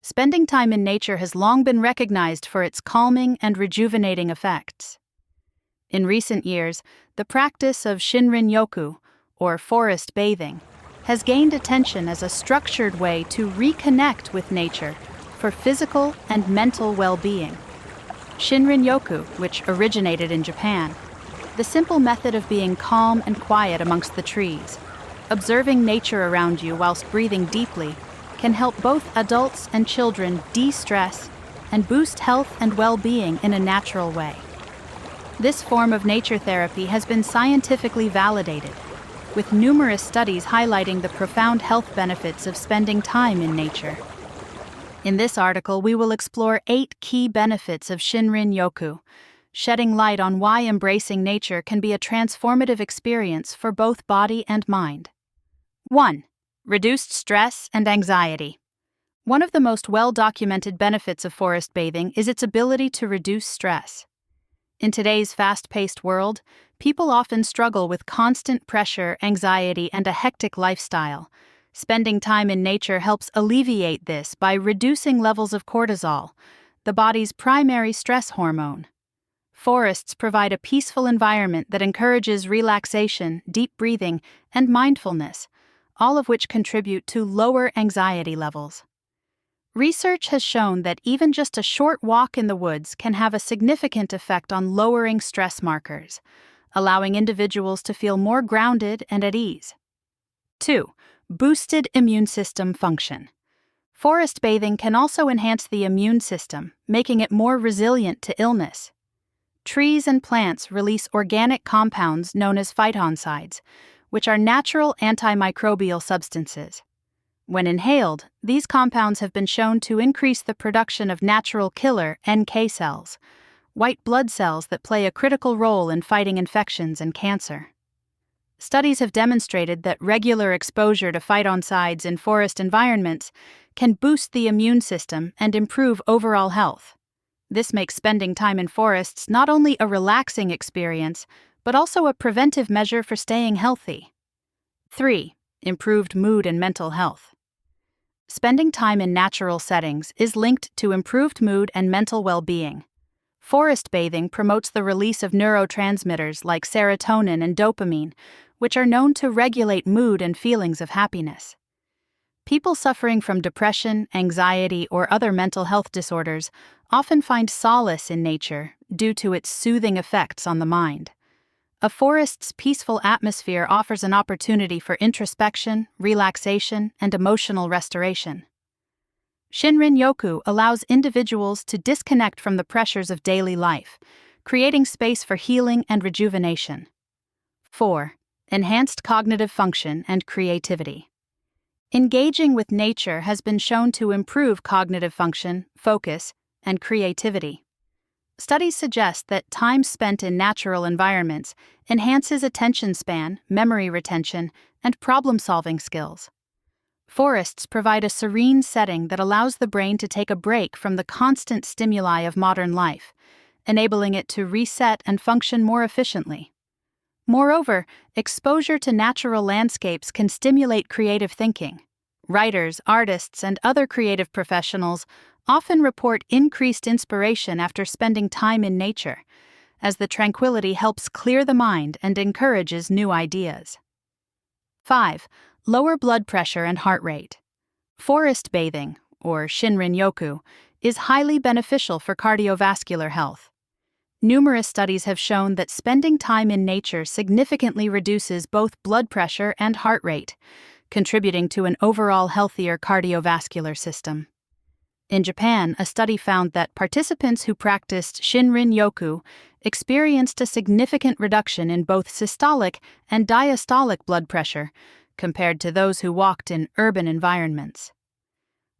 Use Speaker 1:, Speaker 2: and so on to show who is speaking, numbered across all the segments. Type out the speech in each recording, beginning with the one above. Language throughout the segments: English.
Speaker 1: Spending time in nature has long been recognized for its calming and rejuvenating effects. In recent years, the practice of Shinrin-yoku, or forest bathing, has gained attention as a structured way to reconnect with nature for physical and mental well-being. Shinrin-yoku, which originated in Japan, the simple method of being calm and quiet amongst the trees, observing nature around you whilst breathing deeply, can help both adults and children de-stress and boost health and well-being in a natural way. This form of nature therapy has been scientifically validated, with numerous studies highlighting the profound health benefits of spending time in nature. In this article, we will explore 8 key benefits of Shinrin-yoku, shedding light on why embracing nature can be a transformative experience for both body and mind. 1. Reduced stress and anxiety. One of the most well-documented benefits of forest bathing is its ability to reduce stress. In today's fast-paced world, people often struggle with constant pressure, anxiety, and a hectic lifestyle. Spending time in nature helps alleviate this by reducing levels of cortisol, the body's primary stress hormone. Forests provide a peaceful environment that encourages relaxation, deep breathing, and mindfulness, all of which contribute to lower anxiety levels. Research has shown that even just a short walk in the woods can have a significant effect on lowering stress markers, allowing individuals to feel more grounded and at ease. 2. Boosted immune system function. Forest bathing can also enhance the immune system, making it more resilient to illness. Trees and plants release organic compounds known as phytoncides, which are natural antimicrobial substances. When inhaled, these compounds have been shown to increase the production of natural killer NK cells, white blood cells that play a critical role in fighting infections and cancer. Studies have demonstrated that regular exposure to phytoncides in forest environments can boost the immune system and improve overall health. This makes spending time in forests not only a relaxing experience, but also a preventive measure for staying healthy. 3. Improved mood and mental health. Spending time in natural settings is linked to improved mood and mental well-being. Forest bathing promotes the release of neurotransmitters like serotonin and dopamine, which are known to regulate mood and feelings of happiness. People suffering from depression, anxiety, or other mental health disorders often find solace in nature due to its soothing effects on the mind. A forest's peaceful atmosphere offers an opportunity for introspection, relaxation, and emotional restoration. Shinrin-yoku allows individuals to disconnect from the pressures of daily life, creating space for healing and rejuvenation. 4. Enhanced cognitive function and creativity. Engaging with nature has been shown to improve cognitive function, focus, and creativity. Studies suggest that time spent in natural environments enhances attention span, memory retention, and problem-solving skills. Forests provide a serene setting that allows the brain to take a break from the constant stimuli of modern life, enabling it to reset and function more efficiently. Moreover, exposure to natural landscapes can stimulate creative thinking. Writers, artists, and other creative professionals often report increased inspiration after spending time in nature, as the tranquility helps clear the mind and encourages new ideas. 5. Lower blood pressure and heart rate. Forest bathing, or Shinrin-yoku, is highly beneficial for cardiovascular health. Numerous studies have shown that spending time in nature significantly reduces both blood pressure and heart rate, contributing to an overall healthier cardiovascular system. In Japan, a study found that participants who practiced Shinrin-yoku experienced a significant reduction in both systolic and diastolic blood pressure compared to those who walked in urban environments.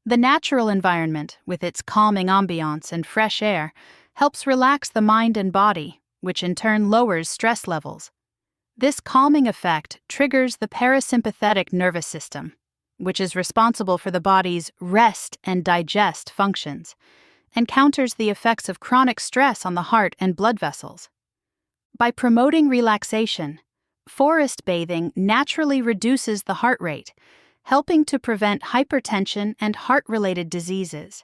Speaker 1: The natural environment, with its calming ambiance and fresh air, helps relax the mind and body, which in turn lowers stress levels. This calming effect triggers the parasympathetic nervous system, which is responsible for the body's rest and digest functions, and counters the effects of chronic stress on the heart and blood vessels. By promoting relaxation, forest bathing naturally reduces the heart rate, helping to prevent hypertension and heart-related diseases.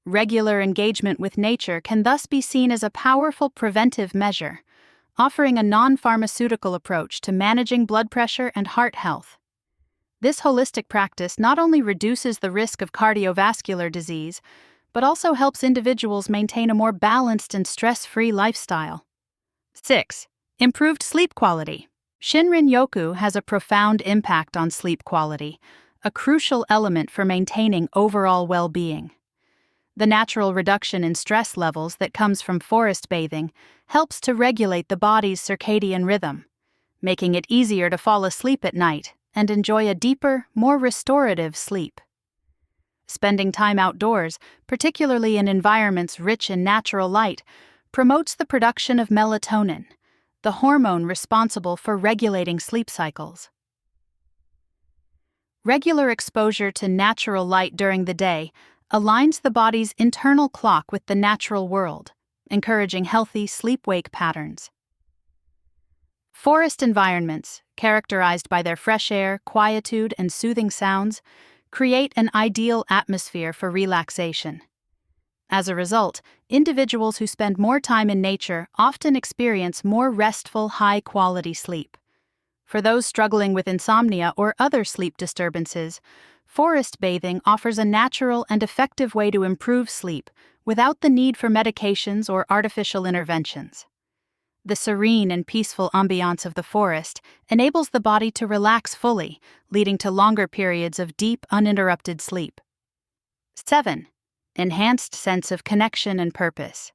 Speaker 1: Regular engagement with nature can thus be seen as a powerful preventive measure, offering a non-pharmaceutical approach to managing blood pressure and heart health. This holistic practice not only reduces the risk of cardiovascular disease, but also helps individuals maintain a more balanced and stress-free lifestyle. 6. Improved sleep quality. Shinrin-yoku has a profound impact on sleep quality, a crucial element for maintaining overall well-being. The natural reduction in stress levels that comes from forest bathing helps to regulate the body's circadian rhythm, making it easier to fall asleep at night and enjoy a deeper, more restorative sleep. Spending time outdoors, particularly in environments rich in natural light, promotes the production of melatonin, the hormone responsible for regulating sleep cycles. Regular exposure to natural light during the day aligns the body's internal clock with the natural world, encouraging healthy sleep-wake patterns. Forest environments, characterized by their fresh air, quietude, and soothing sounds, create an ideal atmosphere for relaxation. As a result, individuals who spend more time in nature often experience more restful, high-quality sleep. For those struggling with insomnia or other sleep disturbances, forest bathing offers a natural and effective way to improve sleep without the need for medications or artificial interventions. The serene and peaceful ambiance of the forest enables the body to relax fully, leading to longer periods of deep, uninterrupted sleep. 7. Enhanced sense of connection and purpose.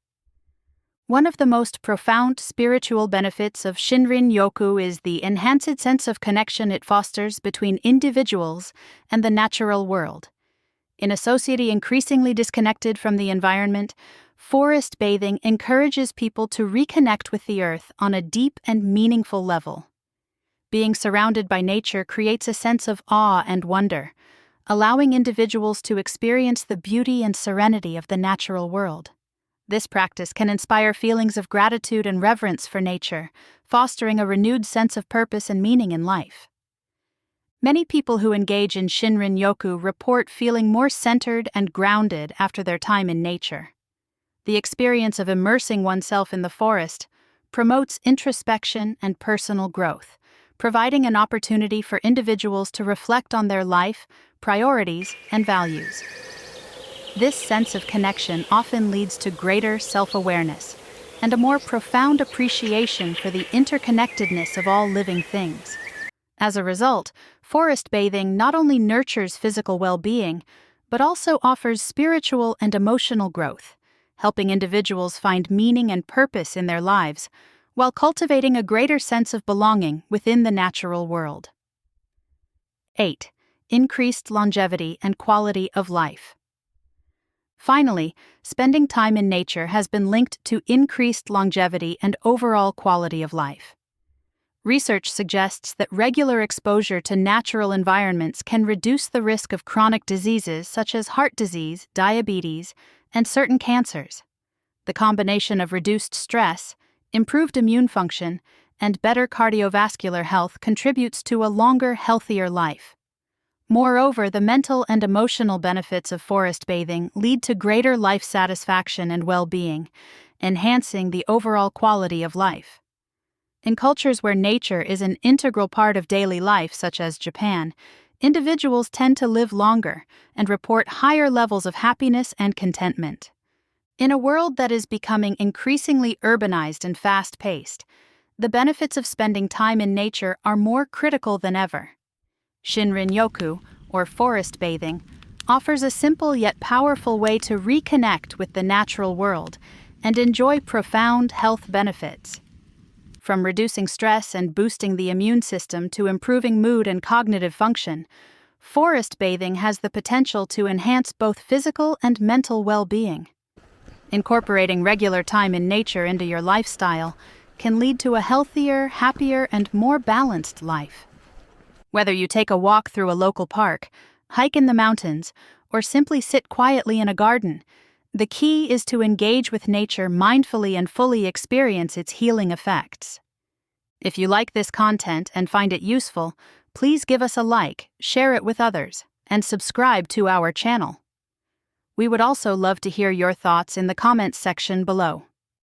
Speaker 1: One of the most profound spiritual benefits of Shinrin-yoku is the enhanced sense of connection it fosters between individuals and the natural world. In a society increasingly disconnected from the environment, forest bathing encourages people to reconnect with the earth on a deep and meaningful level. Being surrounded by nature creates a sense of awe and wonder, allowing individuals to experience the beauty and serenity of the natural world. This practice can inspire feelings of gratitude and reverence for nature, fostering a renewed sense of purpose and meaning in life. Many people who engage in Shinrin-yoku report feeling more centered and grounded after their time in nature. The experience of immersing oneself in the forest promotes introspection and personal growth, providing an opportunity for individuals to reflect on their life, priorities, and values. This sense of connection often leads to greater self-awareness and a more profound appreciation for the interconnectedness of all living things. As a result, forest bathing not only nurtures physical well-being, but also offers spiritual and emotional growth, helping individuals find meaning and purpose in their lives, while cultivating a greater sense of belonging within the natural world. 8. Increased longevity and quality of life. Finally, spending time in nature has been linked to increased longevity and overall quality of life. Research suggests that regular exposure to natural environments can reduce the risk of chronic diseases such as heart disease, diabetes, and certain cancers. The combination of reduced stress, improved immune function, and better cardiovascular health contributes to a longer, healthier life. Moreover, the mental and emotional benefits of forest bathing lead to greater life satisfaction and well-being, enhancing the overall quality of life. In cultures where nature is an integral part of daily life, such as Japan, individuals tend to live longer and report higher levels of happiness and contentment. In a world that is becoming increasingly urbanized and fast-paced, the benefits of spending time in nature are more critical than ever. Shinrin-yoku, or forest bathing, offers a simple yet powerful way to reconnect with the natural world and enjoy profound health benefits. From reducing stress and boosting the immune system to improving mood and cognitive function, forest bathing has the potential to enhance both physical and mental well-being. Incorporating regular time in nature into your lifestyle can lead to a healthier, happier, and more balanced life. Whether you take a walk through a local park, hike in the mountains, or simply sit quietly in a garden, the key is to engage with nature mindfully and fully experience its healing effects. If you like this content and find it useful, Please give us a like, share it with others, and subscribe to our channel. We would also love to hear your thoughts in the comments section below.